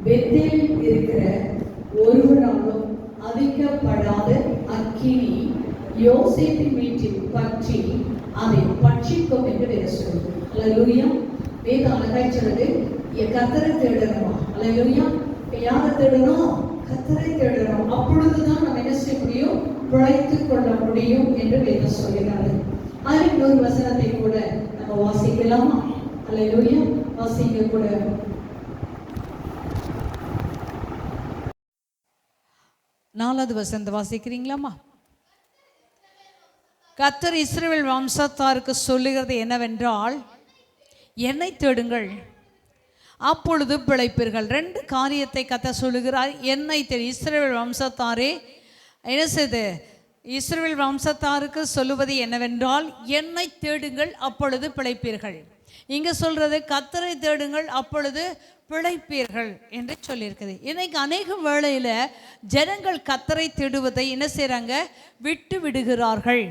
பெத்தேலில் இருக்கிற ஒருவராலும் அவிக்கப்படாத அக்கினி யோசேப்பின் வீட்டில் பற்றி அதை பட்சிக்கும் என்று வேற சொல்லுது. அல்லேலூயா. வேதம் அழகாய் சொல்லுது, கர்த்தரை தேடணுமா? அல்லேலூயா. யாரை தேடணும்? கர்த்தரை தேடணும். அப்பொழுதுதான் நம்ம என்ன செய்ய முடியும்? பிழைத்துக் கொள்ள முடியும் என்று வேதம் சொல்லுகிறது. அதில் இன்னொரு வசனத்தை கூட நம்ம வாசிக்கலாமா? அல்லேலூயா. வாசிக்க கூட. நாலாவது வசனத்தை வாசிக்கிறீங்களாமா? கர்த்தர் இஸ்ரவேல் வம்சத்தாருக்கு சொல்லுகிறது என்னவென்றால், என்னை தேடுங்கள் அப்பொழுது பிழைப்பீர்கள். ரெண்டு காரியத்தை கர்த்தர் சொல்லுகிறார். என்னை தேடு. இஸ்ரவேல் வம்சத்தாரே என்ன செய்து? இஸ்ரவேல் வம்சத்தாருக்கு சொல்லுவது என்னவென்றால், என்னை தேடுங்கள் அப்பொழுது பிழைப்பீர்கள். இங்கே சொல்றது கர்த்தரை தேடுங்கள் அப்பொழுது பிழைப்பீர்கள் என்று சொல்லியிருக்குது. இன்னைக்கு அநேக வேளையில் ஜனங்கள் கர்த்தரை தேடுவதை என்ன செய்கிறாங்க? விட்டு விடுகிறார்கள்.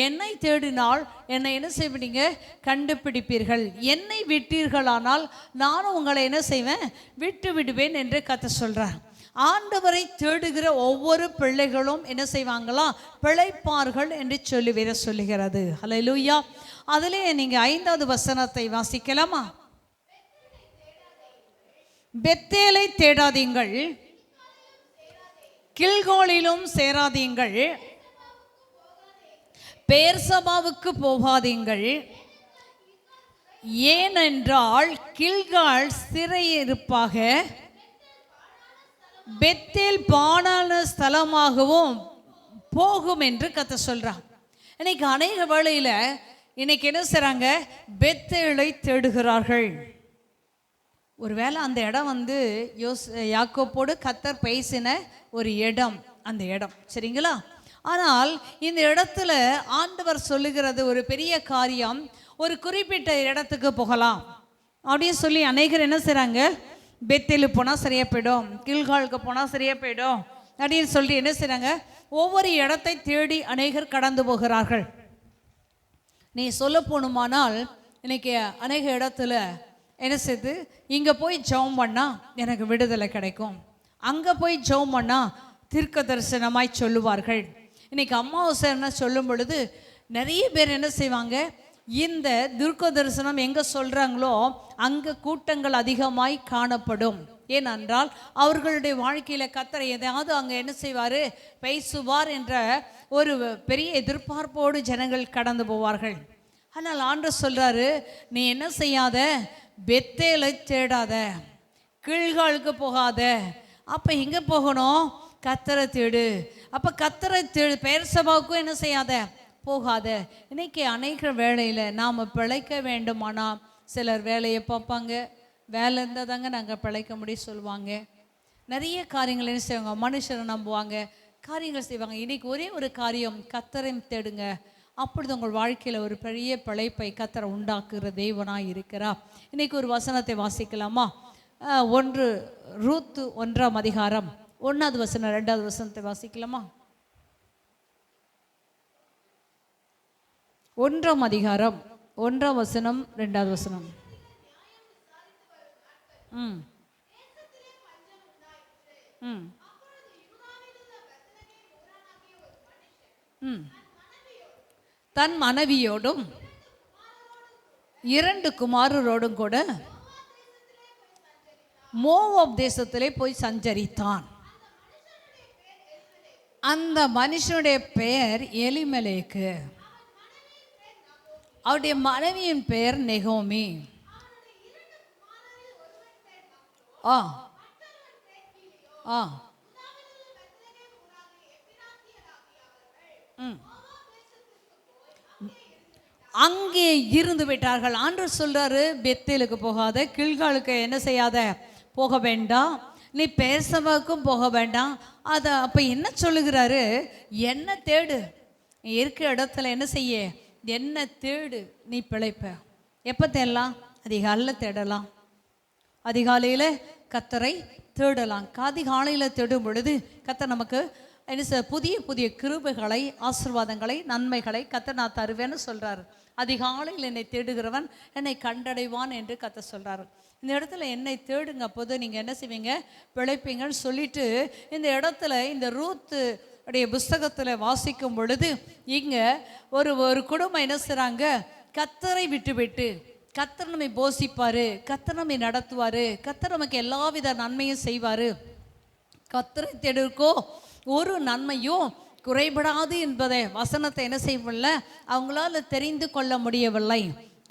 என்னை தேடினால் என்னை என்ன செய்வீங்க? கண்டுபிடிப்பீர்கள். என்னை விட்டீர்களானால் நானும் உங்களை என்ன செய்வேன்? விட்டு விடுவேன் என்று கர்த்தர் சொல்கிறார். ஆண்டவரை தேடுகிற ஒவ்வொரு பிள்ளைகளும் என்ன செய்வாங்களா? பிழைப்பார்கள் என்று சொல்லி வேற சொல்லுகிறது. ஹல்லேலூயா. அதிலே நீங்கள் 5வது வசனத்தை வாசிக்கலாமா? பெத்தேலை தேடாதீங்கள், கில்காலிலும் சேராதீங்கள், பெயர்சபாவுக்கு போகாதீங்கள். ஏனென்றால் கில்கால் சிறையிருப்பாக, பெத்தேல் பாழான ஸ்தலமாகவும் போகும் என்று கர்த்தர் சொல்றார். இன்னைக்கு அநேக வேளையில் இன்னைக்கு என்ன செய்றாங்க? பெத்தேலை தேடுகிறார்கள். ஒருவேளை அந்த இடம் யாக்கோப்போடு கர்த்தர் பேசின ஒரு இடம், அந்த இடம் சரிங்களா? ஆனால் இந்த இடத்துல ஆண்டவர் சொல்லுகிறது ஒரு பெரிய காரியம். ஒரு குறிப்பிட்ட இடத்துக்கு போகலாம் அப்படின்னு சொல்லி அநேகர் என்ன செய்கிறாங்க? பெத்தேலுக்கு போனால் சரியாக போயிடும், கில்காலுக்கு போனால் சரியாக போயிடும் அப்படின்னு சொல்லி என்ன செய்கிறாங்க? ஒவ்வொரு இடத்தை தேடி அநேகர் கடந்து போகிறார்கள். நீ சொல்ல போகணுமானால் இன்னைக்கு அநேக இடத்துல என்ன செய்து, இங்கே போய் ஜெபம் பண்ணால் எனக்கு விடுதலை கிடைக்கும், அங்கே போய் ஜெபம் பண்ணால் தீர்க்க தரிசனமாய் சொல்லுவார்கள். இன்னைக்கு அமாவாசை என்ன சொல்லும் பொழுது நிறைய பேர் என்ன செய்வாங்க? இந்த தீர்க்க தரிசனம் எங்கே சொல்கிறாங்களோ அங்கே கூட்டங்கள் அதிகமாய் காணப்படும். ஏனென்றால் அவர்களுடைய வாழ்க்கையில் கர்த்தர் எதையாவது அங்கே என்ன செய்வார்? பேசுவார் என்ற ஒரு பெரிய எதிர்பார்ப்போடு ஜனங்கள் கடந்து போவார்கள். ஆனால் ஆண்டவர் சொல்கிறாரு, நீ என்ன செய்யாத? பெத்தேலை தேடாத, கில்காலுக்கு போகாத. அப்போ எங்கே போகணும்? கர்த்தரை தேடு. அப்போ கர்த்தரை தேடு. பெயர்சபாவுக்கும் என்ன செய்யாத? போகாத. இன்னைக்கு அநேக வேளையில் நாம் பிழைக்க வேண்டுமானால் சிலர் வேலையை பார்ப்பாங்க, வேலை இருந்தால் தாங்க நாங்கள் பிழைக்க முடியும் சொல்லுவாங்க. நிறைய காரியங்கள் என்ன செய்வாங்க? மனுஷரை நம்புவாங்க, காரியங்கள் செய்வாங்க. இன்றைக்கி ஒரே ஒரு காரியம், கர்த்தரை தேடுங்க. அப்பொழுது உங்கள் வாழ்க்கையில் ஒரு பெரிய பிழைப்பை கர்த்தரை உண்டாக்குகிற தேவனாக இருக்கிறார். இன்றைக்கி ஒரு வசனத்தை வாசிக்கலாமா? 1 ரூத் 1ஆம் அதிகாரம் 1வது வசனம் 2வது வசனத்தை வாசிக்கலாமா? 1ஆம் அதிகாரம் 1ஆம் வசனம் 2வது வசனம். தன் மனைவியோடும் 2 குமாரரோடும் கூட மோவாப் தேசத்திலே போய் சஞ்சரித்தான். அந்த மனுஷனுடைய பெயர் எலிமெலேக்கு, அவருடைய மனைவியின் பெயர் நெகோமி. அங்கே இருந்து விட்டார்கள். ஆண்டவர் சொல்றாரு, பெத்தேலுக்கு போகாத, கில்காலுக்கு என்ன செய்யாத? போக வேண்டாம், நீ பெயர்சபாவுக்கும் போக வேண்டாம். அதை அப்போ என்ன சொல்லுகிறாரு? என்ன தேடு, நீ இருக்கிற இடத்துல என்ன செய்ய? என்ன தேடு, நீ பிழைப்ப. எப்போ தேடலாம்? அதிகாலையில் தேடலாம். அதிகாலையில் கர்த்தரை தேடலாம். அதிகாலையில் தேடும் பொழுது கர்த்தர் நமக்கு புதிய புதிய கிருபைகளை, ஆசீர்வாதங்களை, நன்மைகளை கர்த்தர் நான் தருவேன்னு சொல்றாரு. அதிகாலையில் என்னை தேடுகிறவன் என்னை கண்டடைவான் என்று கர்த்தர் சொல்றாரு. இந்த இடத்துல என்னை தேடுங்க, அப்போது நீங்கள் என்ன செய்வீங்க, பிழைப்பீங்கன்னு சொல்லிட்டு இந்த இடத்துல இந்த ரூத்து உடைய புஸ்தகத்தில் வாசிக்கும் பொழுது இங்கே ஒரு குடும்பம் என்ன செய்கிறாங்க, கர்த்தரை விட்டு கர்த்தர் நம்மை போஷிப்பார், கர்த்தர் நம்மை நடத்துவார், கர்த்தர் நமக்கு எல்லாவித நன்மையும் செய்வார், கர்த்தரை தேடுக்கோ ஒரு நன்மையும் குறைபடாது என்பதை வசனத்தை என்ன செய்யவில்ல, அவங்களால தெரிந்து கொள்ள முடியவில்லை.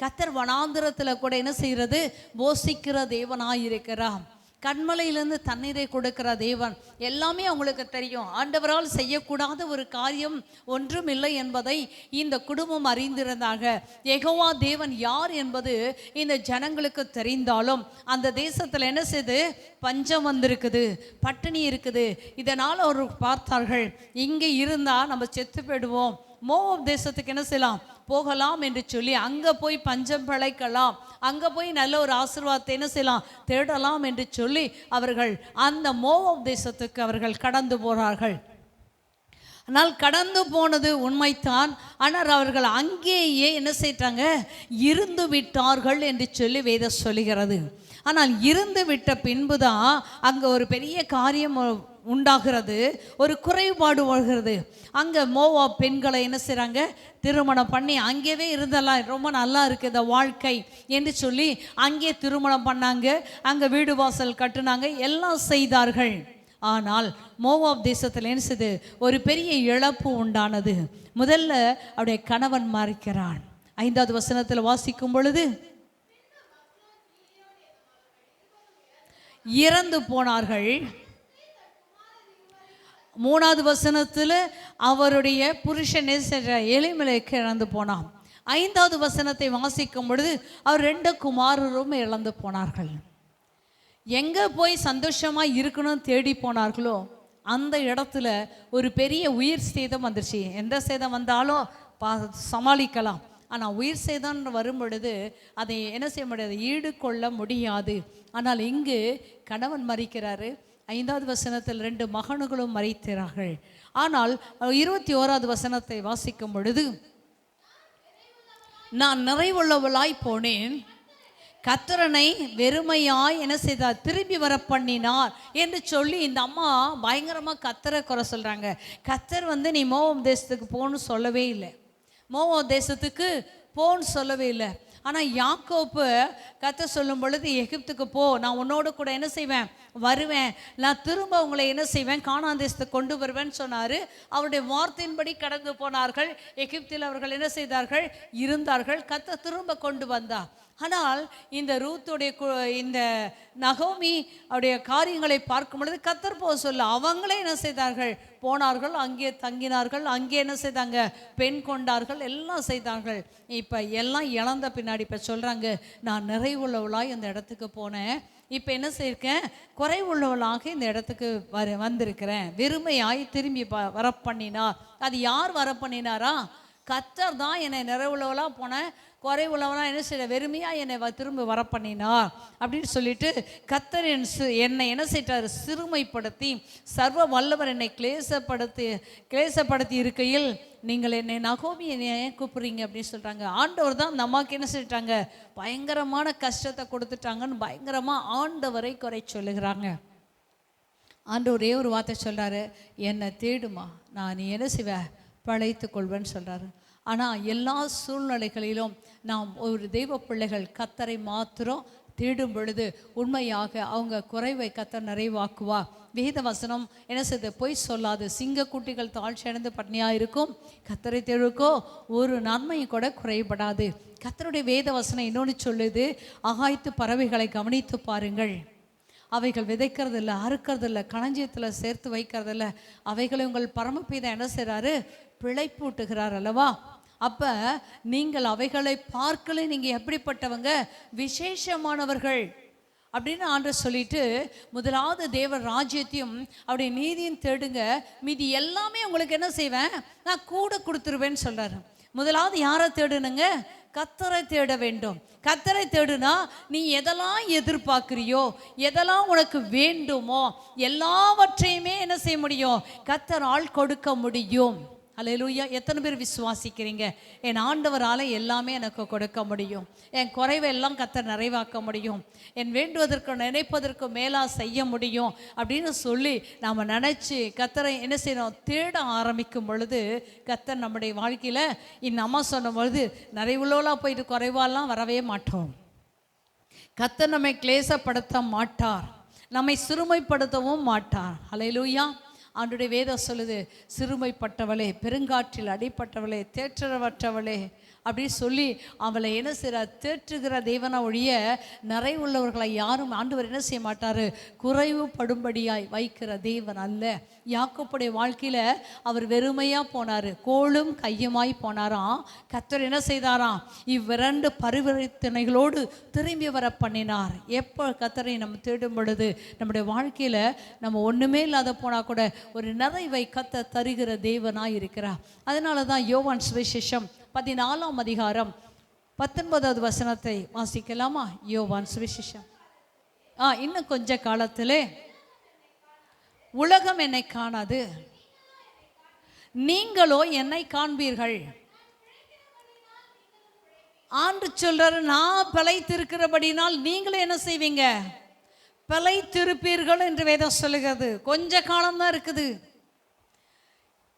கர்த்தர் வனாந்திரத்தில் கூட என்ன செய்கிறது, போஷிக்கிற தேவனாயிருக்கிறார். கண்மலையிலேருந்து தண்ணீரை கொடுக்கிற தேவன். எல்லாமே அவங்களுக்கு தெரியும். ஆண்டவரால் செய்யக்கூடாத ஒரு காரியம் ஒன்றும் இல்லை என்பதை இந்த குடும்பம் அறிந்திருந்தாங்க. யெகோவா தேவன் யார் என்பது இந்த ஜனங்களுக்கு தெரிந்தாலும் அந்த தேசத்தில் என்ன செய்து, பஞ்சம் வந்திருக்குது, பட்டினி இருக்குது. இதனால் அவர் பார்த்தார்கள், இங்கே இருந்தால் நம்ம செத்து போயிடுவோம், மோவாப் தேசத்துக்கு என்ன செய்யலாம், போகலாம் என்று சொல்லி அங்கே போய் பஞ்சம் பிழைக்கலாம், அங்கே போய் நல்ல ஒரு ஆசீர்வாதத்தை என்ன செய்யலாம், தேடலாம் என்று சொல்லி அவர்கள் அந்த மோவாப் தேசத்துக்கு அவர்கள் கடந்து போகிறார்கள். ஆனால் கடந்து போனது உண்மைத்தான். ஆனால் அவர்கள் அங்கேயே என்ன செய்தாங்க, இருந்து விட்டார்கள் என்று சொல்லி வேதம் சொல்லுகிறது. ஆனால் இருந்து விட்ட பின்பு தான் அங்கே ஒரு பெரிய காரியம் உண்டாகிறது, ஒரு குறைபாடு வருகிறது. அங்கே மோவாப் பெண்களை என்ன செய்கிறாங்க, திருமணம் பண்ணி அங்கேயே இருந்தெல்லாம் ரொம்ப நல்லா இருக்குது இந்த வாழ்க்கை என்று சொல்லி அங்கே திருமணம் பண்ணாங்க, அங்கே வீடு வாசல் கட்டுனாங்க, எல்லாம் செய்தார்கள். ஆனால் மோவாப் தேசத்தில் என்ன செய்து, ஒரு பெரிய இழப்பு உண்டானது. முதல்ல அவருடைய கணவன் மரிக்கிறான். 5வது வசனத்தில் வாசிக்கும் பொழுது, இறந்து போனார்கள். 3வது வசனத்தில் அவருடைய புருஷன் எலிமெலேக்கு இழந்து போனான். 5வது வசனத்தை வாசிக்கும் பொழுது அவர் 2 குமாரரும் இழந்து போனார்கள். எங்கே போய் சந்தோஷமாக இருக்கணும்னு தேடி போனார்களோ அந்த இடத்துல ஒரு பெரிய உயிர் சேதம் வந்துருச்சு. எந்த சேதம் வந்தாலும் சமாளிக்கலாம், ஆனால் உயிர் சேதம் வரும் பொழுது அதை என்ன செய்ய முடியாது, ஈடு கொள்ள முடியாது. ஆனால் இங்கு கணவன் மரிக்கிறாரு. 5வது வசனத்தில் 2 மகன்களும் மரிக்கிறார்கள். ஆனால் 21வது வசனத்தை வாசிக்கும் பொழுது, நான் நிறைவுள்ளவளாய் போனேன், கர்த்தரனை வெறுமையாய் என்ன செய்தார், திரும்பி வர பண்ணினார் என்று சொல்லி இந்த அம்மா பயங்கரமாக கர்த்தரை குறை சொல்கிறாங்க. கர்த்தர் நீ மோவாப் தேசத்துக்கு போன்னு சொல்லவே இல்லை, மோவாப் தேசத்துக்கு போன்னு சொல்லவே இல்லை. ஆனால் யாக்கோப்பு கர்த்தர் சொல்லும் பொழுது, எகிப்துக்கு போ, நான் உன்னோடு கூட என்ன செய்வேன், வருவேன், நான் திரும்ப உங்களை என்ன செய்வேன், கானான் தேசத்துக்கு கொண்டு வருவேன்னு சொன்னார். அவருடைய வார்த்தையின்படி கடந்து போனார்கள். எகிப்தில் அவர்கள் என்ன செய்தார்கள், இருந்தார்கள். கர்த்தர் திரும்ப கொண்டு வந்தார். ஆனால் இந்த ரூத்துடைய இந்த நகோமி அவருடைய காரியங்களை பார்க்கும் பொழுது கர்த்தர் போக சொல்ல அவங்களே என்ன செய்தார்கள், போனார்கள், அங்கே தங்கினார்கள், அங்கே என்ன செய்தாங்க, பெண் கொண்டார்கள், எல்லாம் செய்தார்கள். இப்போ எல்லாம் இழந்த பின்னாடி இப்போ சொல்கிறாங்க, நான் நிறைவுள்ளவளாய் இந்த இடத்துக்கு போனேன், இப்போ என்ன செய்யிருக்கேன், குறைவுள்ளவளாக இந்த இடத்துக்கு வந்திருக்கிறேன், வெறுமையாய் திரும்பி வர பண்ணினார். அது யார் வர பண்ணினாரா, கர்த்தர் தான் என்னை நிறைவுள்ளவளாக போனேன், குறைவுள்ளவனா என்ன செய்ய, வெறுமையாக என்னை திரும்ப வர பண்ணினார் அப்படின்னு சொல்லிட்டு கர்த்தர் என்னை என்ன செய்தார், சிறுமைப்படுத்தி சர்வ வல்லவர் என்னை கிளேசப்படுத்தி இருக்கையில் நீங்கள் என்னை நகோமி என்னை ஏன் கூப்பிட்றீங்க அப்படின்னு சொல்கிறாங்க. ஆண்டவர் தான் அந்த அம்மாவுக்கு என்ன செஞ்சிட்டாங்க, பயங்கரமான கஷ்டத்தை கொடுத்துட்டாங்கன்னு பயங்கரமாக ஆண்டவரை குறை சொல்லுகிறாங்க. ஆண்டவரே ஒரு வார்த்தை சொல்கிறாரு, என்னை தேடுமா, நான் நீ என்ன செய்வேன், பழைத்து கொள்வேன்னு சொல்கிறாரு. ஆனால் எல்லா சூழ்நிலைகளிலும் நாம் ஒரு தெய்வ பிள்ளைகள் கர்த்தரை மாத்திரம் தேடும் பொழுது உண்மையாக அவங்க குறைவை கர்த்தர் நிறைவாக்குவா. வேத வசனம் என்ன செய்து, பொய் சொல்லாது, சிங்கக்குட்டிகள் தாழ்ச்சி அடைந்து பட்னியாக இருக்கும், கர்த்தரை தேடுக்கோ ஒரு நன்மையும் கூட குறைபடாது. கர்த்தருடைய வேத வசனம் இன்னொன்று சொல்லுது, ஆகாயத்து பறவைகளை கவனித்து பாருங்கள், அவைகள் விதைக்கிறதில்ல, அறுக்கிறதில்ல, களஞ்சியத்தில் சேர்த்து வைக்கிறதில்ல, அவைகளை உங்கள் பரமபிதா என்ன செய்கிறாரு, பிழைப்பூட்டுகிறார் அல்லவா. அப்போ நீங்கள் அவைகளை பார்க்கல, நீங்கள் எப்படிப்பட்டவங்க, விசேஷமானவர்கள் அப்படின்னு ஆண்டவர் சொல்லிட்டு, முதலாவது தேவ ராஜ்யத்தையும் அவருடைய நீதியும் தேடுங்க, மீதி எல்லாமே உங்களுக்கு என்ன செய்வேன், நான் கூட கொடுத்துருவேன்னு சொல்கிறாரு. முதலாவது யாரை தேடணுங்க? கர்த்தரை தேட வேண்டும். கர்த்தரை தேடுனா நீ எதெல்லாம் எதிர்பார்க்கிறியோ, எதெல்லாம் உனக்கு வேண்டுமோ எல்லாவற்றையுமே என்ன செய்ய முடியும்? கர்த்தரால் கொடுக்க முடியும். அல்லேலூயா. எத்தனை பேர் விசுவாசிக்கிறீங்க? என் ஆண்டவரால் எல்லாமே எனக்கு கொடுக்க முடியும், என் குறைவை எல்லாம் கர்த்தர் நிறைவாக்க முடியும், என் வேண்டுவதற்கு நினைப்பதற்கு மேலா செய்ய முடியும் அப்படின்னு சொல்லி நாம் நினச்சி கர்த்தரை என்ன செய்யணும்? தேட ஆரம்பிக்கும் பொழுது கர்த்தர் நம்முடைய வாழ்க்கையில் அம்மா சொன்ன பொழுது நிறைவுள்ளவளாக போயிட்டு குறைவாலாம் வரவே மாட்டோம். கர்த்தர் நம்மை கிளேசப்படுத்த மாட்டார், நம்மை சிறுமைப்படுத்தவும் மாட்டார். அல்லேலூயா. ஆண்டுடைய வேதம் சொல்லுது, சிறுமைப்பட்டவளே, பெருங்காற்றில் அடிப்பட்டவளே, தேற்றவற்றவளே அப்படின்னு சொல்லி அவளை என்ன செய்கிறார்? தேற்றுகிற தேவனா ஒழிய நிறைவுள்ளவர்களை யாரும் ஆண்டவர் என்ன செய்ய மாட்டார்? குறைவுபடும்படியாய் வைக்கிற தேவன் அல்ல. யாக்கோப்புடைய வாழ்க்கையில் அவர் வெறுமையாக போனார், கோளும் கையுமாய் போனாராம். கர்த்தர் என்ன செய்தாராம்? இவ்விரண்டு பரிவர்த்தனைகளோடு திரும்பி வர பண்ணினார். எப்போ கர்த்தரை நம்ம தேடும் பொழுது நம்முடைய வாழ்க்கையில் நம்ம ஒன்றுமே இல்லாத போனால் கூட ஒரு நிறைவை கர்த்தர் தருகிற தேவனாக இருக்கிறார். அதனால தான் யோவான் சுவிசேஷம் 14ஆம் அதிகாரம் 19வது வசனத்தை வாசிக்கலாமா? யோவான் சுவிசேஷம். இன்னும் கொஞ்ச காலத்திலே உலகம் என்னை காணாது, நீங்களோ என்னை காண்பீர்கள். ஆண்டு சொல்றாரு, நான் பிழைத்திருக்கிறபடினால் நீங்களும் என்ன செய்வீங்க? பிழைத்திருப்பீர்கள் என்று வேதம் சொல்லுகிறது. கொஞ்ச காலம்தான் இருக்குது,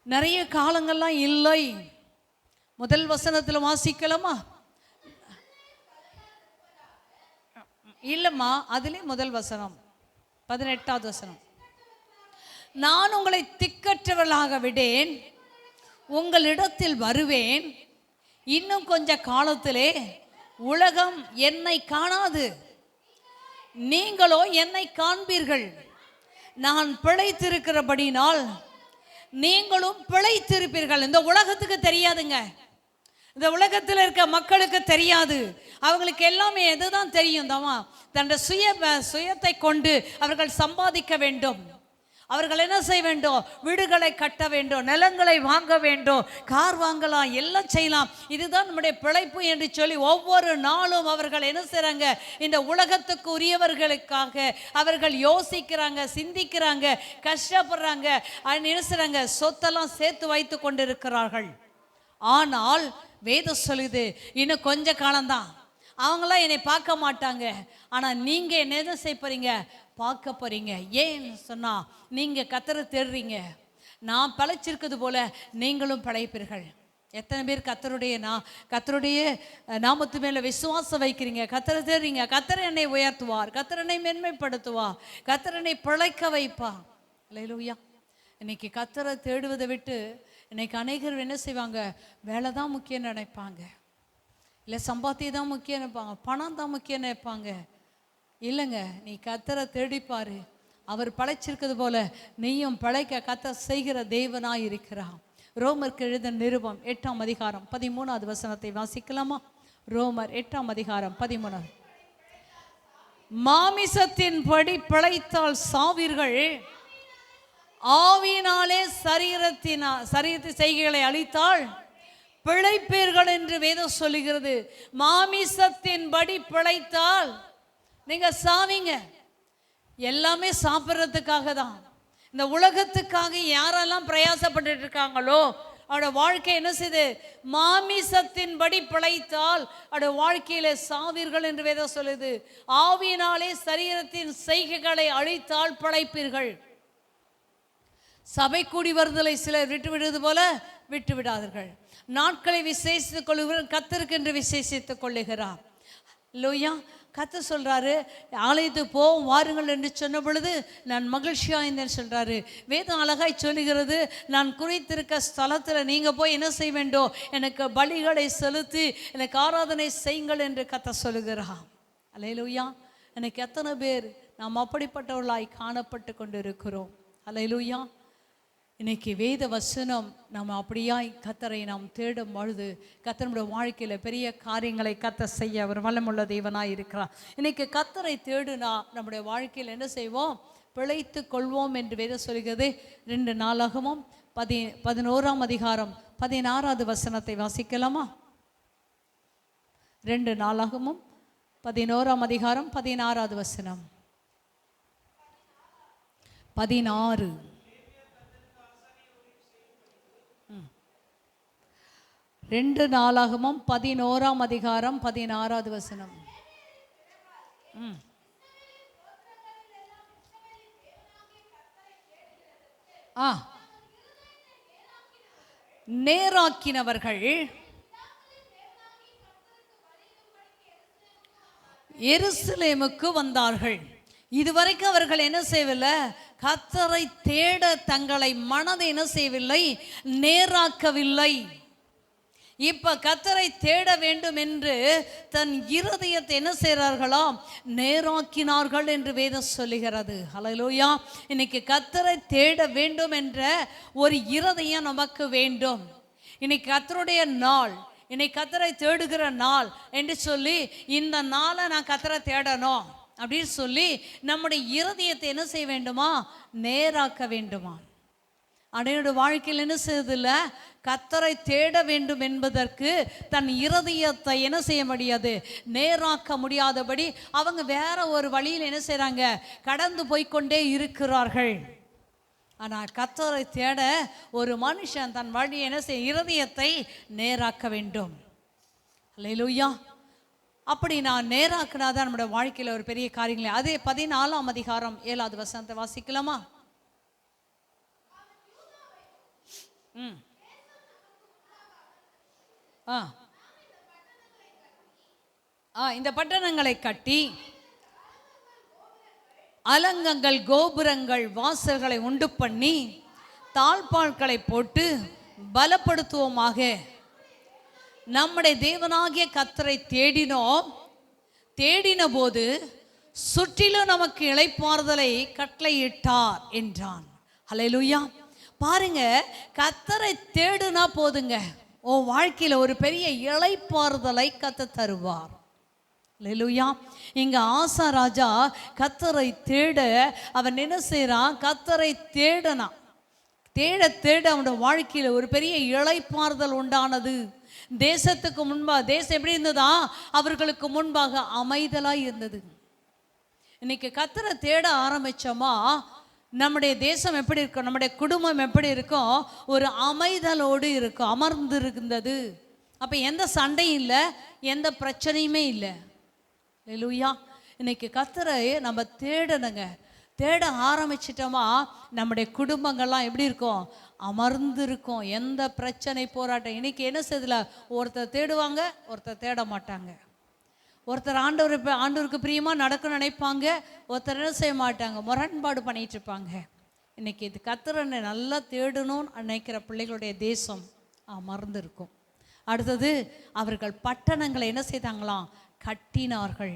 நிறைய காலங்கள்லாம் இல்லை. முதல் வசனத்தில் வாசிக்கலாமா? இல்லம்மா, அதிலே முதல் வசனம் 18வது வசனம். நான் உங்களை திக்கற்றவர்களாக விடேன், உங்களிடத்தில் வருவேன், இன்னும் கொஞ்ச காலத்திலே உலகம் என்னை காணாது, நீங்களோ என்னை காண்பீர்கள். நான் பிழைத்திருக்கிறபடினால் நீங்களும் பிழைத்திருப்பீர்கள். இந்த உலகத்துக்கு தெரியாதுங்க, இந்த உலகத்தில் இருக்க மக்களுக்கு தெரியாது. அவங்களுக்கு எல்லாமே எதுதான் தெரியும்? தன்னுடைய சுயத்தை கொண்டு அவர்கள் சம்பாதிக்க வேண்டும், அவர்கள் என்ன செய்ய வேண்டும்? வீடுகளை கட்ட வேண்டும், நிலங்களை வாங்க வேண்டும், கார் வாங்கலாம், எல்லாம் செய்யலாம், இதுதான் நம்முடைய பிழைப்பு என்று சொல்லி ஒவ்வொரு நாளும் அவர்கள் என்ன செய்கிறாங்க? இந்த உலகத்துக்கு உரியவர்களுக்காக அவர்கள் யோசிக்கிறாங்க, சிந்திக்கிறாங்க, கஷ்டப்படுறாங்க, என்ன செய்கிறாங்க? சொத்தெல்லாம் சேர்த்து வைத்து கொண்டிருக்கிறார்கள். ஆனால் வேதம் சொல்லுது, இன்னும் கொஞ்ச காலம்தான், அவங்களாம் என்னை பார்க்க மாட்டாங்க, ஆனால் நீங்கள் என்ன செய்ய போறீங்க? பார்க்க போறீங்க. ஏன்னு சொன்னா, நீங்க கர்த்தரை தேடுறீங்க, நான் பிழைச்சிருக்கிறது போல நீங்களும் பிழைப்பீர்கள். எத்தனை பேர் கர்த்தருடைய நாமத்து மேல விசுவாசம் வைக்கிறீங்க? கர்த்தரை தேடுறீங்க, கர்த்தர் என்னை உயர்த்துவார், கர்த்தர் என்னை மென்மைப்படுத்துவார், கர்த்தர் என்னை பிழைக்க வைப்பார். அல்லேலூயா. இன்னைக்கு கர்த்தரை தேடுவதை விட்டு இன்னைக்கு அநேகர் என்ன செய்வாங்க? வேலை தான் முக்கியம் நினைப்பாங்க, இல்லை சம்பாத்தியம் தான் முக்கியம் நினைப்பாங்க, பணம் தான் முக்கியம் நினைப்பாங்க. இல்லைங்க, நீ கர்த்தரை தேடிப்பாரு, அவர் படைச்சிருக்கிறது போல நீயும் பழைக்க கர்த்தர் செய்கிற தேவனாய் இருக்கிறான். ரோமருக்கு எழுதின நிருபம் 8ஆம் அதிகாரம் 13வது வசனத்தை வாசிக்கலாமா? ரோமர் 8ஆம் அதிகாரம் 13. மாமிசத்தின் படி பிழைத்தால் சாவீர்கள், ஆவியினாலே சரீரத்தை செய்கைகளை அழித்தால் பிழைப்பீர்கள் என்று வேதம் சொல்லுகிறது. மாமிசத்தின் படி பிழைத்தால் நீங்க சாவீங்க. எல்லாமே சாப்பிட்றதுக்காக தான், இந்த உலகத்துக்காக யாரெல்லாம் பிரயாசப்பட்டு இருக்காங்களோ அவட வாழ்க்கை என்ன செய்யுது? மாமிசத்தின் படி பிழைத்தால் அவட வாழ்க்கையில சாவீர்கள் என்று வேதம் சொல்லுது. ஆவியினாலே சரீரத்தின் செய்கைகளை அழித்தால் பிழைப்பீர்கள். சபை கூடி வருதலை சிலர் விட்டு விடுவது போல விட்டு விடாதீர்கள். நாட்களை விசேஷித்துக் கொள்ளுகிறவர் கர்த்தருக்கு என்று விசேஷித்துக் கொள்ளுகிறார். லோயா, கர்த்தர் சொல்றாரு, ஆலயத்துக்கு போவோம் வாருங்கள் என்று சொன்ன பொழுது நான் மகிழ்ச்சியா இருந்தேன்னு சொல்றாரு. வேதம் அழகாய் சொல்லுகிறது, நான் குறித்திருக்க ஸ்தலத்தில் நீங்க போய் என்ன செய்ய வேண்டும்? எனக்கு பலிகளை செலுத்தி எனக்கு ஆராதனை செய்யுங்கள் என்று கர்த்தர் சொல்லுகிறார். அல்லேலூயா. எனக்கு எத்தனை பேர் நாம் அப்படிப்பட்டவர்களாய் காணப்பட்டு கொண்டு இருக்கிறோம்? அல்லேலூயா. இன்னைக்கு வேத வசனம் நம்ம அப்படியாய் கர்த்தரை நாம் தேடும் பொழுது கர்த்தருடைய வாழ்க்கையில் பெரிய காரியங்களை கர்த்தர் செய்ய அவர் வல்லமுள்ள தேவனாய் இருக்கிறார். இன்னைக்கு கர்த்தரை தேடுனா நம்முடைய வாழ்க்கையில் என்ன செய்வோம்? பிழைத்து கொள்வோம் என்று வேதம் சொல்கிறது. 2 நாளாகமும் 11ஆம் அதிகாரம் 16வது வசனத்தை வாசிக்கலாமா? 2 நாளாகமும் 11ஆம் அதிகாரம் 16வது வசனம். 16. 2 நாளாகமும் 11ஆம் அதிகாரம் 16வது வசனம். நேராக்கினவர்கள் எருசலேமுக்கு வந்தார்கள். இதுவரைக்கும் அவர்கள் என்ன செய்யவில்லை? கர்த்தரை தேட தங்களை மனதை என்ன செய்யவில்லை? நேராக்கவில்லை. இப்ப கர்த்தரை தேட வேண்டும் என்று தன் இருதயத்தை என்ன செய்கிறார்களாம்? நேராக்கினார்கள் என்று வேதம் சொல்லுகிறது. ஹல்லேலூயா. இன்னைக்கு கர்த்தரை தேட வேண்டும் என்ற ஒரு இருதயம் நமக்கு வேண்டும். இன்னைக்கு கர்த்தருடைய நாள், இன்னைக்கு கர்த்தரை தேடுகிற நாள் என்று சொல்லி இந்த நாளை நான் கர்த்தரை தேடணும் அப்படின்னு சொல்லி நம்முடைய இருதயத்தை என்ன செய்ய வேண்டுமா? நேராக்க வேண்டுமா? அனைவருடைய வாழ்க்கையில் என்ன செய்யறதில்ல? கர்த்தரை தேட வேண்டும் என்பதற்கு தன் இருதயத்தை என்ன செய்ய முடியாது? நேராக்க முடியாதபடி அவங்க வேற ஒரு வழியில் என்ன செய்கிறாங்க? கடந்து போய்கொண்டே இருக்கிறார்கள். ஆனால் கர்த்தரை தேட ஒரு மனுஷன் தன் வழியை என்ன செய்ய? இருதயத்தை நேராக்க வேண்டும். அல்லேலூயா. அப்படி நான் நேராக்கினாதான் நம்முடைய வாழ்க்கையில் ஒரு பெரிய காரியங்களே. அதே 14ஆம் அதிகாரம் 7வது வசனத்தை வாசிக்கலாமா? இந்த பட்டணங்களை கட்டி அலங்கங்கள், கோபுரங்கள், வாசல்களை உண்டு பண்ணி தாழ்பாள்களை போட்டு பலப்படுத்துவோமாக. நம்முடைய தேவனாகிய கர்த்தரை தேடினோம். தேடின போது சுற்றிலும் நமக்கு இளைப்பாறுதலை கட்டளையிட்டார் என்றான். ஹல்லேலூயா. பாருங்க, கர்த்தரை தேடுனா போதுங்க, ஓ வாழ்க்கையில் ஒரு பெரிய இளைப்பாறுதலை கர்த்தர் தருவார். ஹல்லேலூயா. இங்க ஆசா ராஜா கர்த்தரை தேட அவன் என்ன செய்யறான்? கர்த்தரை தேடனான். தேட தேட அவனோட வாழ்க்கையில் ஒரு பெரிய இளைப்பாறுதல் உண்டானது. தேசத்துக்கு முன்பாக, தேசம் எப்படி இருந்ததா? அவர்களுக்கு முன்பாக அமைதலாய் இருந்தது. இன்னைக்கு கர்த்தரை தேட ஆரம்பிச்சோமா, நம்முடைய தேசம் எப்படி இருக்கும்? நம்முடைய குடும்பம் எப்படி இருக்கும்? ஒரு அமைதலோடு இருக்கும், அமர்ந்து இருந்தது. அப்போ எந்த சண்டையும் இல்லை, எந்த பிரச்சனையுமே இல்லை. அல்லேலூயா. இன்னைக்கு கர்த்தரை நம்ம தேடணுங்க. தேட ஆரம்பிச்சிட்டோமா நம்முடைய குடும்பங்கள்லாம் எப்படி இருக்கும்? அமர்ந்து இருக்கும். எந்த பிரச்சனை, போராட்டம். இன்னைக்கு என்ன செய்யல? ஒருத்தர் தேடுவாங்க, ஒருத்தர் தேட மாட்டாங்க. ஒருத்தர் ஆண்டவருக்கு பிரியமாக நடக்கணும்னு நினைப்பாங்க, ஒருத்தர் என்ன செய்ய மாட்டாங்க, முரண்பாடு பண்ணிட்டு இருப்பாங்க. இன்னைக்கு இது கர்த்தரை நல்லா தேடணும்னு நினைக்கிற பிள்ளைகளுடைய தேசம் அமர்ந்து இருக்கும். அடுத்தது, அவர்கள் பட்டணங்களை என்ன செய்தாங்களாம்? கட்டினார்கள்.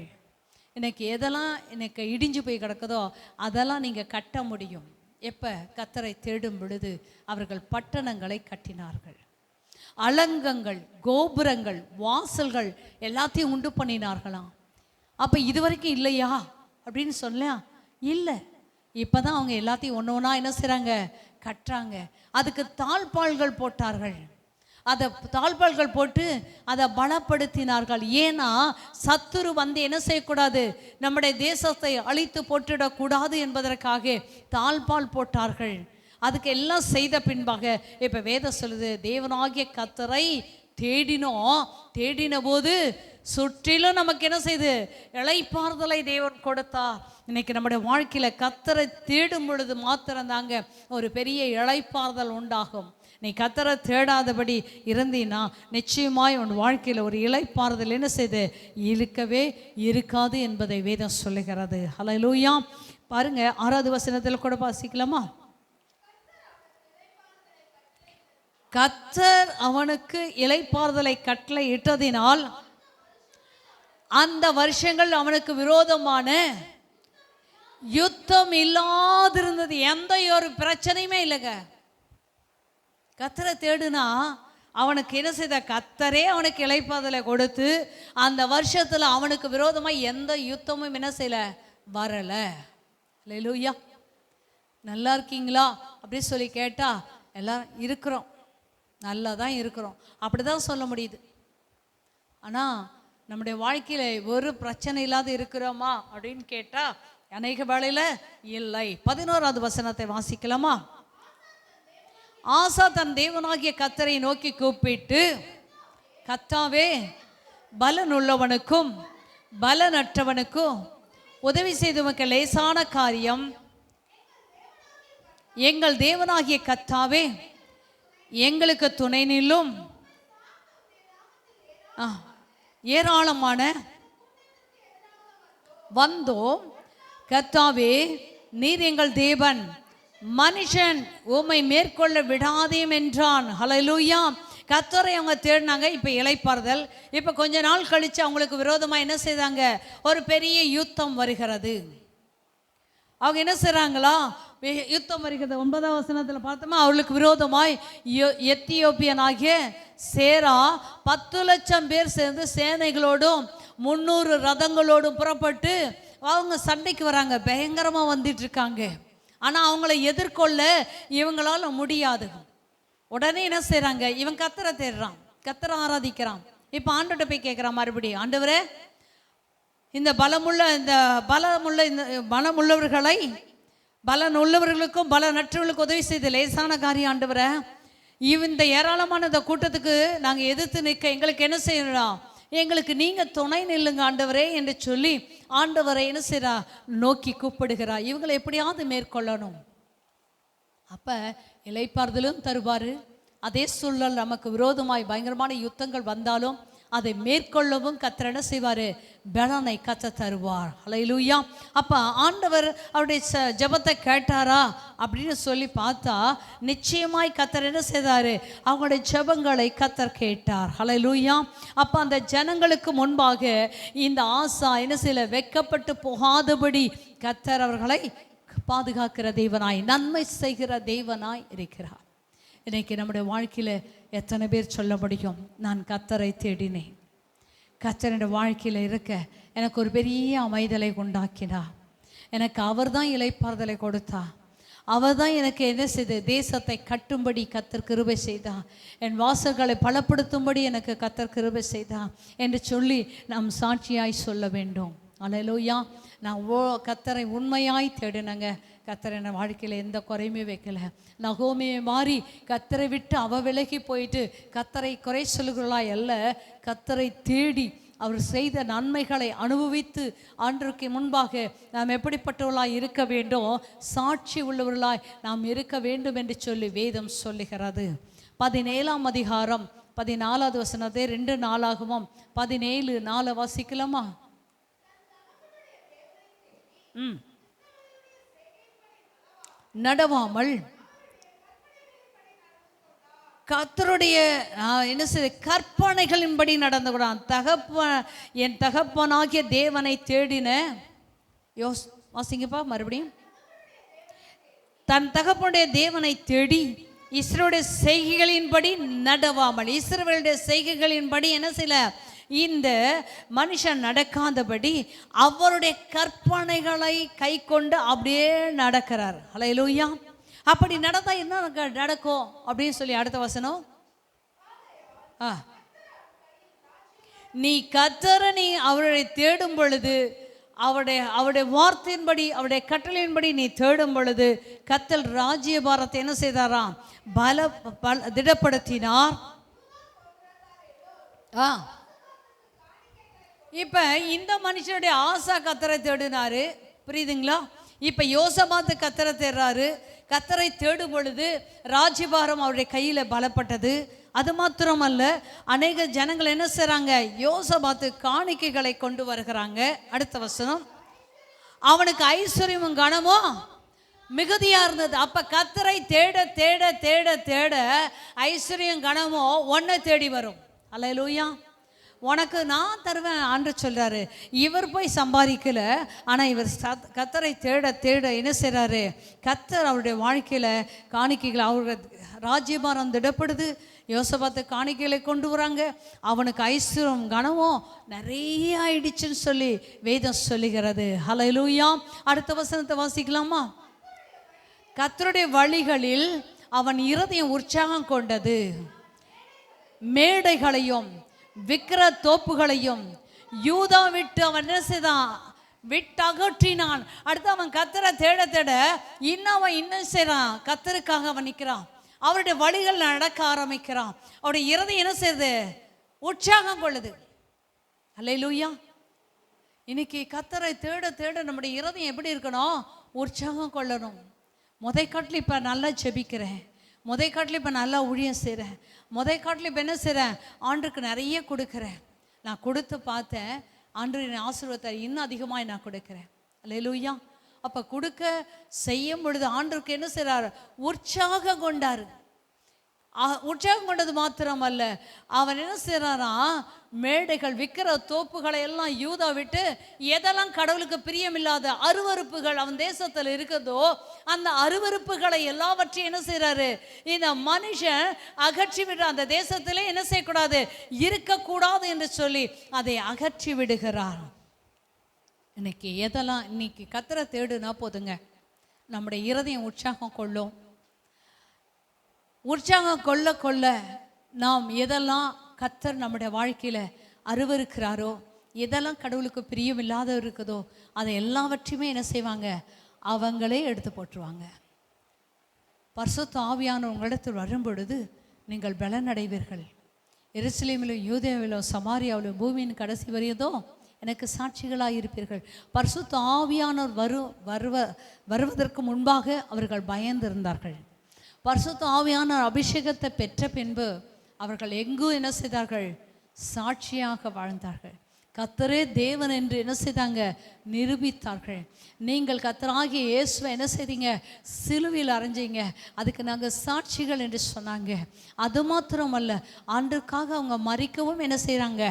இன்னைக்கு எதெல்லாம் இன்னைக்கு இடிஞ்சு போய் கிடக்குதோ அதெல்லாம் நீங்கள் கட்ட முடியும். எப்போ? கர்த்தரை தேடும் பொழுது அவர்கள் பட்டணங்களை கட்டினார்கள். அலங்கங்கள், கோபுரங்கள், வாசல்கள் எல்லாத்தையும் உண்டு பண்ணினார்களாம். அப்போ இதுவரைக்கும் இல்லையா அப்படின்னு சொல்ல? இல்லை, இப்போ தான் அவங்க எல்லாத்தையும் ஒன்று ஒன்றா என்ன செய்கிறாங்க? கட்டுறாங்க. அதுக்கு தாழ்பாள்கள் போட்டார்கள். அதை தாழ்பாள்கள் போட்டு அதை பலப்படுத்தினார்கள். ஏன்னா சத்துரு வந்து என்ன செய்யக்கூடாது? நம்முடைய தேசத்தை அழித்து போட்டுடக்கூடாது என்பதற்காக தாழ்பால் போட்டார்கள். அதுக்கு எல்லாம் செய்த பின்பாக இப்போ வேதம் சொல்லுது, தேவனாகிய கர்த்தரை தேடினோம். தேடின போது சுற்றிலும் நமக்கு என்ன செய்து? இளைப்பாறுதலை தேவன் கொடுத்தார். இன்னைக்கு நம்முடைய வாழ்க்கையில் கர்த்தரை தேடும் பொழுது மாத்திரம்தாங்க ஒரு பெரிய இளைப்பாறுதல் உண்டாகும். நீ கர்த்தரை தேடாதபடி இருந்தீன்னா நிச்சயமாய் உன் வாழ்க்கையில் ஒரு இளைப்பாறுதல் என்ன செய்து? இருக்கவே இருக்காது என்பதை வேதம் சொல்லுகிறது. ஹல்லேலூயா. பாருங்க, 6வது வசனத்தில் கூட வாசிக்கலாமா? கர்த்தர் அவனுக்கு இளைப்பாறுதலை கட்டளை இட்டதினால் அந்த வருஷங்கள் அவனுக்கு விரோதமான யுத்தம் இல்லாதிருந்தது. எந்த ஒரு பிரச்சனையுமே இல்லைங்க. கர்த்தரை தேடுனா அவனுக்கு என்ன செய்த? கர்த்தரே அவனுக்கு இளைப்பாறுதலை கொடுத்து அந்த வருஷத்தில் அவனுக்கு விரோதமாக எந்த யுத்தமும் என்ன செய்யல? வரலை. அல்லேலூயா. நல்லா இருக்கீங்களா அப்படி சொல்லி கேட்டால் எல்லாம் இருக்கிறோம். நல்லா தான் இருக்கிறோம், அப்படி தான் சொல்ல முடியுது. ஆனால் நம்முடைய வாழ்க்கையில் ஒரு பிரச்சனை இல்லாத இருக்கிறோமா அப்படின்னு கேட்டால் அநேக வேளையில் இல்லை. 11வது வசனத்தை வாசிக்கலாமா? ஆசா தன் தேவனாகிய கர்த்தரை நோக்கி கூப்பிட்டு, கர்த்தாவே, பலன் உள்ளவனுக்கும் பலனற்றவனுக்கும் உதவி செய்து உமக்கு லேசான காரியம். எங்கள் தேவனாகிய கர்த்தாவே, எங்களுக்கு துணை நில்லும். ஏராளமான வந்தோம். கர்த்தாவே, நீர் எங்கள் தேவன், மனுஷன் உம்மை மேற்கொள்ள விடாதேம் என்றான். ஹல்லேலூயா. கர்த்தரை அவங்க தேடினாங்க. இப்போ இளைப்பாறுதல். இப்போ கொஞ்ச நாள் கழித்து அவங்களுக்கு விரோதமாக என்ன செய்தாங்க? ஒரு பெரிய யுத்தம் வருகிறது. அவங்க என்ன செய்கிறாங்களா? யுத்தம் வருகிறது. 9வது வசனத்தில் பார்த்தோமா, அவளுக்கு விரோதமாய் எத்தியோப்பியனாகிய சேரா 10 லட்சம் பேர் சேர்ந்து சேனைகளோடும் 300 ரதங்களோடும் புறப்பட்டு அவங்க சண்டைக்கு வராங்க. பயங்கரமாக வந்துட்டு இருக்காங்க. ஆனால் அவங்கள எதிர்கொள்ள இவங்களால முடியாது. உடனே என்ன செய்கிறாங்க? இவன் கர்த்தரை தேடுறான், கர்த்தரை ஆராதிக்கிறான். இப்போ ஆண்டவர்கிட்ட போய் கேட்குறான் மறுபடியும், ஆண்டவரே, இந்த பலமுள்ளவர்களை பலனுள்ளவர்களுக்கும் பலனற்றவர்களுக்கும் உதவி செய்து லேசான காரியம் ஆண்டவரே. இந்த ஏராளமான இந்த கூட்டத்துக்கு நாங்கள் எதிர்த்து நிற்க எங்களுக்கு என்ன செய்யணும்? எங்களுக்கு நீங்கள் துணை நில்லுங்க ஆண்டவரே என்று சொல்லி ஆண்டவரை என்ன செய்கிறா? நோக்கி கூப்பிடுகிறா. இவங்களை எப்படியாவது மேற்கொள்ளணும். அப்போ இளைப்பாறுதலும் தருவார். அதே சூழல் நமக்கு விரோதமாய் பயங்கரமான யுத்தங்கள் வந்தாலும் அதை மேற்கொள்ளவும் கர்த்தர் என்ன செய்வார்? பலனை கர்த்தர் தருவார். ஹல்லேலூயா. அப்போ ஆண்டவர் அவருடைய ஜெபத்தை கேட்டாரா அப்படின்னு சொல்லி பார்த்தா நிச்சயமாய் கர்த்தர் என்ன செய்தார்? அவங்களுடைய ஜெபங்களை கர்த்தர் கேட்டார். ஹல்லேலூயா. அப்போ அந்த ஜனங்களுக்கு முன்பாக இந்த ஆசா என்ன செய்யல? வெட்கப்பட்டு போகாதபடி கர்த்தர் அவர்களை பாதுகாக்கிற தேவனாய், நன்மை செய்கிற தேவனாய் இருக்கிறார். இன்னைக்கு நம்முடைய வாழ்க்கையில் எத்தனை பேர் சொல்ல முடியும், நான் கர்த்தரை தேடினேன், கர்த்தருடைய வாழ்க்கையில் இருக்க எனக்கு ஒரு பெரிய அமைதலை உண்டாக்கினா, எனக்கு அவர் தான் இளைப்பாறுதலை கொடுத்தா, அவர் தான் எனக்கு என்ன செய்து தேசத்தை கட்டும்படி கர்த்தர் கிருபை செய்தா, என் வாசல்களை பலப்படுத்தும்படி எனக்கு கர்த்தர் கிருபை செய்தா என்று சொல்லி நாம் சாட்சியாய் சொல்ல வேண்டும். அல்லேலூயா. நான் கர்த்தரை உண்மையாய் தேடினங்க. கர்த்தர் என் வாழ்க்கையில் எந்த குறையுமே வைக்கல. நகோமியை மாறி கர்த்தரை விட்டு அவ விலகி போயிட்டு கர்த்தரை குறை சொல்லுகிறாய் அல்ல, கர்த்தரை தேடி அவர் செய்த நன்மைகளை அனுபவித்து ஆண்டவருக்கு முன்பாக நாம் எப்படிப்பட்டவர்களாய் இருக்க வேண்டும்? சாட்சி உள்ளவர்களாய் நாம் இருக்க வேண்டும் என்று சொல்லி வேதம் சொல்லுகிறது. 17ஆம் அதிகாரம் 14வது வசனத்தை 2 நாளாகவும் 17:4 வாசிக்கலாமா? நடவாமல் கர்த்தருடைய என்ன செய்ய கற்பனைகளின்படி நடந்து கூடாது. என் தகப்பனாகிய தேவனை தேடின வாசிங்கப்பா மறுபடியும். தன் தகப்பனுடைய தேவனை தேடி இஸ்ரவேலுடைய செய்கைகளின்படி நடவாமல், இஸ்ரவேலுடைய செய்கைகளின்படி என்ன செய்யல? இந்த மனுஷன் நடக்காதபடி அவருடைய கற்பனைகளை கை கொண்டு அப்படியே நடக்கிறார். ஹல்லேலூயா. அப்படி நடந்தா என்ன நடக்கும் அப்படின்னு சொல்லி அடுத்த வசனம், நீ கர்த்தரை நீ அவரை தேடும் பொழுது, அவருடைய வார்த்தையின்படி அவருடைய கட்டளையின்படி நீ தேடும் பொழுது கர்த்தர் ராஜ்யபாரத்தை என்ன செய்தாராம்? திடப்படுத்தினார். இப்போ இந்த மனுஷனுடைய ஆசா கர்த்தரை தேடினாரு, புரியுதுங்களா? இப்போ யோசபாத்து கர்த்தரை தேடுறாரு. கர்த்தரை தேடும் பொழுது ராஜ்யபாரம் அவருடைய கையில் பலப்பட்டது. அது மாத்திரமல்ல, அநேக ஜனங்கள் என்ன செய்கிறாங்க? யோசபாத்து காணிக்கைகளை கொண்டு வருகிறாங்க. அடுத்த வசனம், அவனுக்கு ஐஸ்வர்யமும் கனமும் மிகுதியாக இருந்தது. அப்போ கர்த்தரை தேட தேட தேட தேட ஐஸ்வர்யம் கனமும் ஒன்றை தேடி வரும். அல்லேலூயா. உனக்கு நான் தருவேன் ஆண்டு சொல்கிறாரு. இவர் போய் சம்பாதிக்கல, ஆனால் இவர் கர்த்தரை தேட தேட என்ன செய்கிறாரு? கர்த்தர் அவருடைய வாழ்க்கையில் காணிக்கைகளை, அவருடைய ராஜ்யபாரம் திடப்படுது. யோசபாத்து காணிக்கைகளை கொண்டு வராங்க. அவனுக்கு ஐஸ்வர்யம் கனமும் நிறைய ஆயிடுச்சுன்னு சொல்லி வேதம் சொல்லுகிறது. ஹல்லேலூயா. அடுத்த வசனத்தை வாசிக்கலாமா? கர்த்தருடைய வழிகளில் அவன் இருதயம் உற்சாகம் கொண்டது. மேடைகளையும் விக்கிர தோப்புகளையும் யூதா விட்டு அவன் என்ன செய்தான்? விட்டு அகற்றினான். அடுத்து அவன் கத்தரை தேட தேட இன்னும் செய்றான். கத்தருக்காக அவன் நிற்கிறான். அவருடைய வழிகள் நடக்க ஆரம்பிக்கிறான். அவருடைய இருதயம் என்ன செய்யுது? உற்சாகம் கொள்ளுது. அல்லேலூயா. இன்னைக்கு கத்தரை தேட தேட நம்முடைய இருதயம் எப்படி இருக்கணும்? உற்சாகம் கொள்ளணும். காட்டில் இப்போ நல்லா ஜெபிக்கிறேன், காட்டில் இப்போ நல்லா ஊழியம் செய்கிறேன், காட்டில் இப்போ என்ன செய்கிறேன்? ஆண்டுக்கு நிறைய கொடுக்குறேன். நான் கொடுத்து பார்த்தேன், ஆண்டு என் ஆசீர்வாதத்தை இன்னும் அதிகமாக நான் கொடுக்குறேன். அல்லேலூயா. அப்போ கொடுக்க செய்யும் பொழுது ஆண்டுக்கு என்ன செய்கிறார்? உற்சாகம் கொண்டார். உற்சாகம் கொண்டது மாத்திரம் அல்ல, அவன் என்ன செய்யறானா? மேடைகள் விக்கிற தோப்புகளை எல்லாம் யூதா விட்டு எதெல்லாம் கடவுளுக்கு பிரியமில்லாத அருவருப்புகள் அவன் தேசத்தில் இருக்குதோ அந்த அருவருப்புகளை எல்லாவற்றையும் என்ன செய்யறாரு? இந்த மனுஷன் அகற்றி விடுற அந்த தேசத்திலே என்ன செய்யக்கூடாது? இருக்கக்கூடாது என்று சொல்லி அதை அகற்றி விடுகிறார். இன்னைக்கு கத்தரை தேடுனா போதுங்க, நம்முடைய இருதயம் உற்சாகம் கொள்ளும். உற்சாகம் கொள்ள கொள்ள நாம் எதெல்லாம் கத்தர் நம்முடைய வாழ்க்கையில் அருவருக்கிறாரோ, எதெல்லாம் கடவுளுக்கு பிரியம் இல்லாத இருக்குதோ அதை எல்லாவற்றையுமே என்ன செய்வாங்க? அவங்களே எடுத்து போட்டுருவாங்க. பரிசுத்த ஆவியானவர் உங்களிடத்தில் வரும் பொழுது நீங்கள் பலனடைவீர்கள். எருசலேமிலும் யூதேயாவிலும் சமாரியாவிலும் பூமியின் கடைசி வரையதோ எனக்கு சாட்சிகளாக இருப்பீர்கள். பரிசுத்த ஆவியானவர் வருவதற்கு முன்பாக அவர்கள் பயந்திருந்தார்கள். பரிசுத்த ஆவியானவர் அபிஷேகத்தை பெற்ற பின்பு அவர்கள் எங்கும் என்ன செய்தார்கள்? சாட்சியாக வாழ்ந்தார்கள். கர்த்தரே தேவன் என்று என்ன செய்தாங்க? நிரூபித்தார்கள். நீங்கள் கர்த்தராகிய இயேசுவை என்ன செய்தீங்க? சிலுவையில் அறைஞ்சீங்க, அதுக்கு நாங்கள் சாட்சிகள் என்று சொன்னாங்க. அது மாத்திரமல்ல, ஆண்டுக்காக அவங்க மரிக்கவும் என்ன செய்கிறாங்க?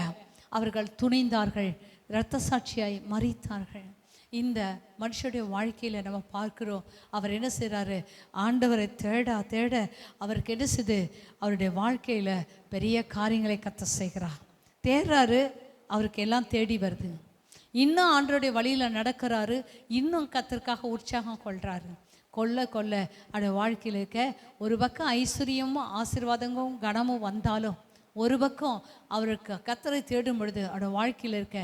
அவர்கள் துணிந்தார்கள், இரத்த சாட்சியாய் மரித்தார்கள். இந்த மனுஷனுடைய வாழ்க்கையில் நம்ம பார்க்கிறோம். அவர் என்ன செய்கிறாரு? ஆண்டவரை தேட தேட அவருக்கு என்ன செய்யுது? அவருடைய வாழ்க்கையில் பெரிய காரியங்களை கத்த செய்கிறார். தேடுறாரு, அவருக்கு எல்லாம் தேடி வருது. இன்னும் ஆண்டவருடைய வழியில் நடக்கிறாரு, இன்னும் கத்தருக்காக உற்சாகம் கொள்கிறாரு. கொல்ல கொல்ல அவருடைய வாழ்க்கையில் இருக்க ஒரு பக்கம் ஐஸ்வர்யமும் ஆசீர்வாதமும் கனமும் வந்தாலும் ஒரு பக்கம் அவருக்கு கத்தரை தேடும் பொழுது அவரோட வாழ்க்கையில் இருக்க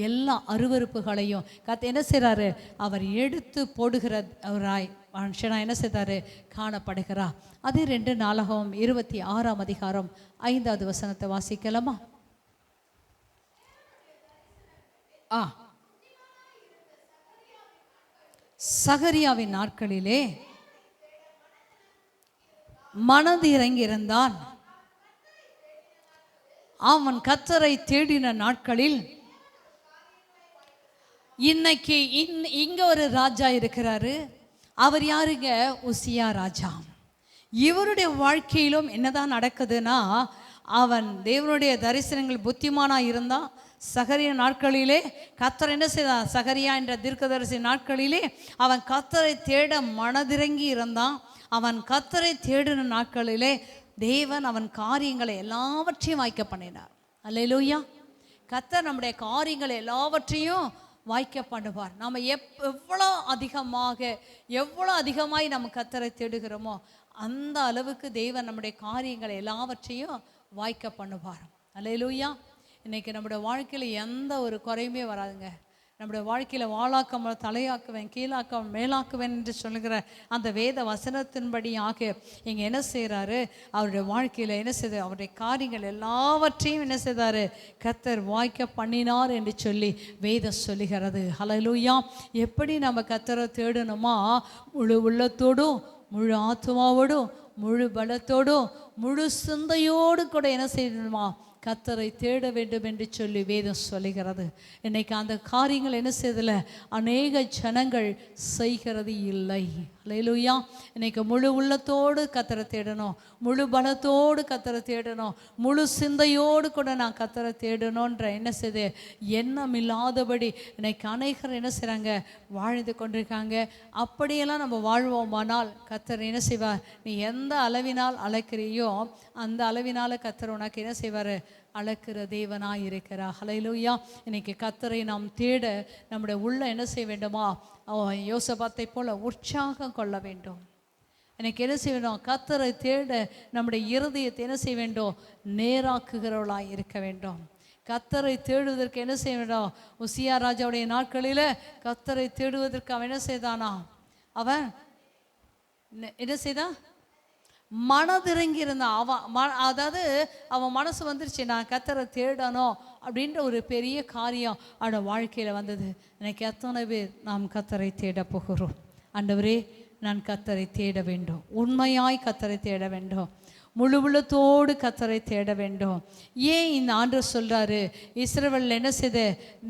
எல்லா அருவருப்புகளையும் என்ன செய்கிறாரு? அவர் எடுத்து போடுகிற அவராய் மனுஷனா என்ன செய்தாரு? காணப்படுகிறார். அது 2 நாளாகமம் 26ஆம் அதிகாரம் 5வது வசனத்தை வாசிக்கலாமா? சகரியாவின் நாட்களிலே மனது இறங்கியிருந்தான். அவன் கர்த்தரை தேடின நாட்களில் இன்னைக்கு இங்க ஒரு ராஜா இருக்கிறாரு. அவர் யாருங்க? உசியா ராஜா. இவருடைய வாழ்க்கையிலும் என்னதான் நடக்குதுன்னா, அவன் தேவனுடைய தரிசனங்கள் புத்திமானா இருந்தான். சகரியா நாட்களிலே கர்த்தர் என்ன செய்தான்? சகரியா என்ற தீர்க்கதரிசி நாட்களிலே அவன் கர்த்தரை தேட மனதிறங்கி இருந்தான். அவன் கர்த்தரை தேடின நாட்களிலே தேவன் அவன் காரியங்களை எல்லாவற்றையும் வாய்க்க பண்ணினார். அல்லேலூயா. கர்த்தர் நம்முடைய காரியங்களை எல்லாவற்றையும் வாய்க்க பண்ணுவார். நம்ம எவ்வளோ அதிகமாய் நம்ம கர்த்தரை தேடுகிறோமோ அந்த அளவுக்கு தேவன் நம்முடைய காரியங்களை எல்லாவற்றையும் வாய்க்க பண்ணுவார். அல்லேலூயா. இன்னைக்கு நம்முடைய வாழ்க்கையில் எந்த ஒரு குறையுமே வராதுங்க. நம்முடைய வாழ்க்கையில் வாளாக்க தலையாக்குவேன், கீழாக்குவேன், மேலாக்குவேன் என்று சொல்லுகிற அந்த வேத வசனத்தின்படியாக இங்கே என்ன செய்கிறாரு? அவருடைய வாழ்க்கையில் என்ன செய்தார்? அவருடைய காரியங்கள் எல்லாவற்றையும் என்ன செய்தார்? கர்த்தர் வாய்க்க பண்ணினார் என்று சொல்லி வேதம் சொல்லுகிறது. ஹல்லேலூயா. எப்படி நம்ம கர்த்தரை தேடணுமா? முழு உள்ளத்தோடும், முழு ஆத்மாவோடும், முழு பலத்தோடும், முழு சிந்தையோடு கூட என்ன செய்யணுமா? கர்த்தரை தேட வேண்டும் என்று சொல்லி வேதம் சொல்லுகிறது. இன்னைக்கு அந்த காரியங்கள் என்ன செய்யல அநேக ஜனங்கள் செய்கிறது இல்லை. அல்லேலூயா. இன்னைக்கு முழு உள்ளத்தோடு கர்த்தரை தேடணும், முழு பலத்தோடு கர்த்தரை தேடணும், முழு சிந்தையோடு கூட நான் கர்த்தரை தேடணுன்ற என்ன செய்து எண்ணம் இல்லாதபடி இன்னைக்கு அநேகர் என்ன செய்கிறாங்க? வாழ்ந்து கொண்டிருக்காங்க. அப்படியெல்லாம் நம்ம வாழ்வோமானால் கர்த்தர் என்ன செய்வார்? நீ எந்த அளவினால் அழைக்கிறியோ அந்த அளவினால் கர்த்தர் உனக்கு என்ன செய்வார்? அளக்கிற தேவனாய் இருக்கிறார். ஹல்லேலூயா. இன்னைக்கு கர்த்தரை நாம் தேட நம்முடைய உள்ள என்ன செய்ய வேண்டுமா? யோசபாத்தை போல உற்சாகம் கொள்ள வேண்டும். எனக்கு என்ன செய்ய வேண்டும்? கர்த்தரை தேட நம்முடைய இருதயத்தை என்ன செய்ய வேண்டும்? நேராக்குகிறவளாய் இருக்க வேண்டும். கர்த்தரை தேடுவதற்கு என்ன செய்ய வேண்டும்? உசியா ராஜாவுடைய நாட்களில் கர்த்தரை தேடுவதற்கு அவன் என்ன செய்தானா? அவன் என்ன செய்தான்? மனதிறங்கி இருந்தான். அதாவது அவன் மனசு வந்துருச்சு, நான் கர்த்தரை தேடணும் அப்படின்ற ஒரு பெரிய காரியம் அவனோட வாழ்க்கையில் வந்தது. எனக்கு எத்தனை பேர் நாம் கர்த்தரை தேட போகிறோம்? ஆண்டவரே, நான் கர்த்தரை தேட வேண்டும், உண்மையாய் கர்த்தரை தேட வேண்டும், முழு உள்ளத்தோடு கர்த்தரை தேட வேண்டும். ஏன் இந்த ஆண்டவர் சொல்கிறாரு, இஸ்ரவேல் என்ன செய்த,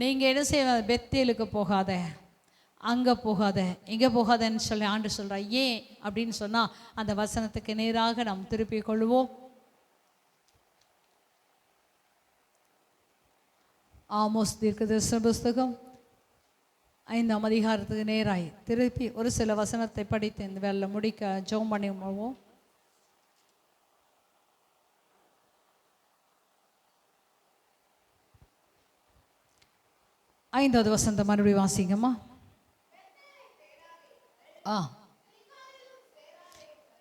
நீங்கள் என்ன செய்ய, பெத்தேலுக்கு போகாத, அங்கே போகாத, இங்கே போகாதன்னு சொல்லி ஆண்டு சொல்கிறா. ஏன் அப்படின்னு சொன்னால் அந்த வசனத்துக்கு நேராக நாம் திருப்பி கொள்வோம். ஆமோஸ் தீர்க்கதரிசன புஸ்தகம் 5ஆம் அதிகாரத்துக்கு நேராய் திருப்பி ஒரு சில வசனத்தை படித்து இந்த வேலை முடிக்க ஜெபம் பண்ணி போவோம். 5வது வசனத்தை மறுபடியும் வாசிங்கம்மா.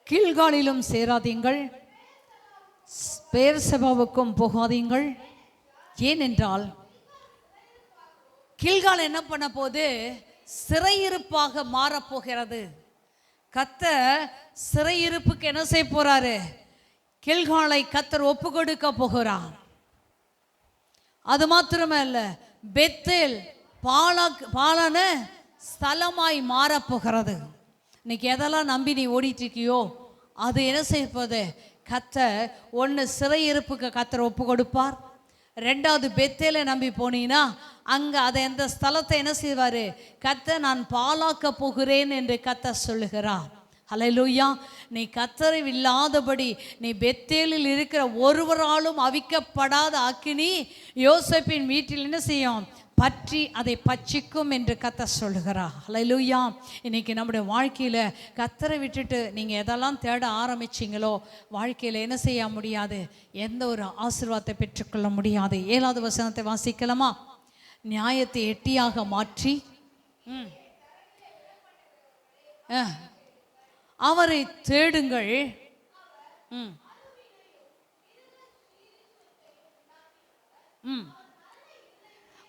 கீழ்காலிலும் சேராதீங்கள், பெயர்செபாவுக்கும் போகாதீங்கள். ஏனென்றால் கீழ்கால் என்ன பண்ண போது? சிறையிருப்பாக மாறப்போகிறது. கர்த்தர் சிறையிருப்புக்கு என்ன செய்ய போறாரு? கீழ்காலை கர்த்தர் ஒப்பு கொடுக்க போகிறார். அது மாத்திரமல்ல, பெத்தேல் பாலான ஸ்தலமாய் மாறப்போகிறது. இன்னைக்கு எதெல்லாம் நம்பி நீ ஓடிட்டு இருக்கியோ அது என்ன செய்ய போகுது? கர்த்தர் ஒன்று சிறையிருப்புக்கு கர்த்தர் ஒப்பு கொடுப்பார். 2வது பெத்தேலை நம்பி போனீங்கன்னா அங்கே அதை எந்த ஸ்தலத்தை என்ன செய்வார்? கர்த்தர் நான் பாலாக்க போகிறேன் என்று கர்த்தர் சொல்லுகிறார். ஹல்லேலூயா. நீ கர்த்தரை இல்லாதபடி நீ பெத்தேலில் இருக்கிற ஒருவராலும் அவிக்கப்படாத அக்கினி யோசேப்பின் வீட்டில் என்ன செய்யும்? பற்றி அதை பட்சிக்கும் என்று கர்த்தர் சொல்லுகிறார். ஹல்லேலூயா. இன்னைக்கு நம்முடைய வாழ்க்கையில் கர்த்தரை விட்டுட்டு நீங்கள் எதெல்லாம் தேட ஆரம்பிச்சிங்களோ வாழ்க்கையில் என்ன செய்ய முடியாது? எந்த ஒரு ஆசீர்வாதத்தை பெற்றுக்கொள்ள முடியாது. 7வது வசனத்தை வாசிக்கலாமா? நியாயத்தை எட்டியாக மாற்றி அவரை தேடுங்கள்.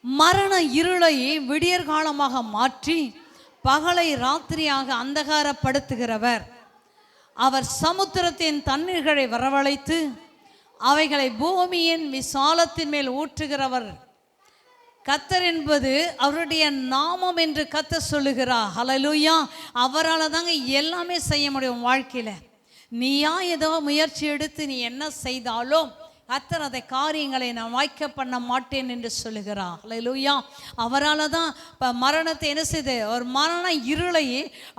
மரண இருளை விடியற் காலமாக மாற்றி பகலை ராத்திரியாக அந்தகாரப்படுத்துகிறவர். அவர் சமுத்திரத்தின் தண்ணீர்களை வரவழைத்து அவைகளை பூமியின் விசாலத்தின் மேல் ஊற்றுகிறவர். கர்த்தர் என்பது அவருடைய நாமம் என்று கர்த்தர் சொல்லுகிறார். ஹல்லேலூயா. அவரால் தாங்க எல்லாமே செய்ய முடியும் வாழ்க்கையில். நீயா ஏதோ முயற்சி எடுத்து நீ என்ன செய்தாலும் கர்த்தர் அதை காரியங்களை நான் வாய்க்க பண்ண மாட்டேன் என்று சொல்லுகிறார். ஹல்லேலூயா. அவரால் தான் இப்போ மரணத்தை என்ன செய்து, ஒரு மரண இருளை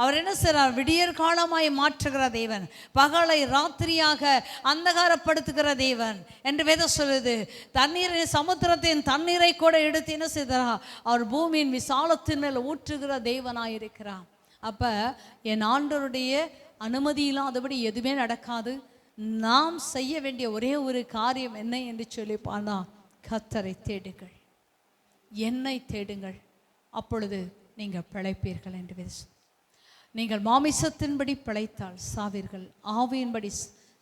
அவர் என்ன செய்கிறார்? விடியற் காலமாய் மாற்றுகிற தேவன், பகலை ராத்திரியாக அந்தகாரப்படுத்துகிற தேவன் என்று வேதம் சொல்லுது. தண்ணீரை, சமுத்திரத்தின் தண்ணீரை கூட எடுத்து என்ன செய்தார்? அவர் பூமியின் விசாலத்தின் மேல் ஊற்றுகிற தேவனாயிருக்கிறார். அப்போ என் ஆண்டவருடைய அனுமதி இல்லாதபடி எதுவுமே நடக்காது. நாம் செய்ய வேண்டிய ஒரே ஒரு காரியம் என்ன என்று சொல்லி பார்த்தா, கர்த்தரை தேடுங்கள், என்னை தேடுங்கள், அப்பொழுது நீங்கள் பிழைப்பீர்கள் என்று. நீங்கள் மாமிசத்தின்படி பிழைத்தால் சாவீர்கள், ஆவியின்படி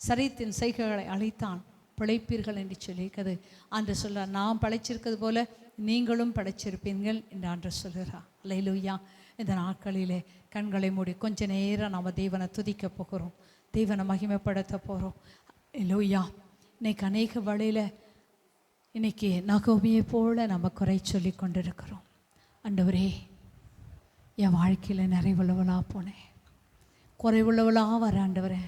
சரீரத்தின் செய்கைகளை அழித்தான் பிழைப்பீர்கள் என்று சொல்லியிருக்கிறது. அன்று சொல்கிறார், நான் படைச்சிருக்கிறது போல நீங்களும் படைச்சிருப்பீர்கள் என்று அன்று சொல்கிறார். அல்லேலூயா. இந்த நாட்களிலே கண்களை மூடி கொஞ்ச நேரம் நாம் தேவனை துதிக்க போகிறோம், தேவனை மகிமைப்படுத்த போகிறோம். அல்லேலூயா. இன்னைக்கு அநேக வழியில் இன்னைக்கு நகோமியை போல நம்ம குறை சொல்லி கொண்டிருக்கிறோம். ஆண்டவரே, என் வாழ்க்கையில் நிறைவுள்ளவளாக போனேன், குறைவுள்ளவளாக வர ஆண்டவரே,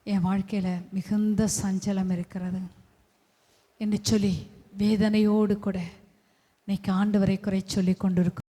என் வாழ்க்கையில் மிகுந்த சஞ்சலம் இருக்கிறது என்று சொல்லி வேதனையோடு கூட இன்னைக்கு ஆண்டவரை குறை சொல்லி கொண்டிருக்கிறோம்.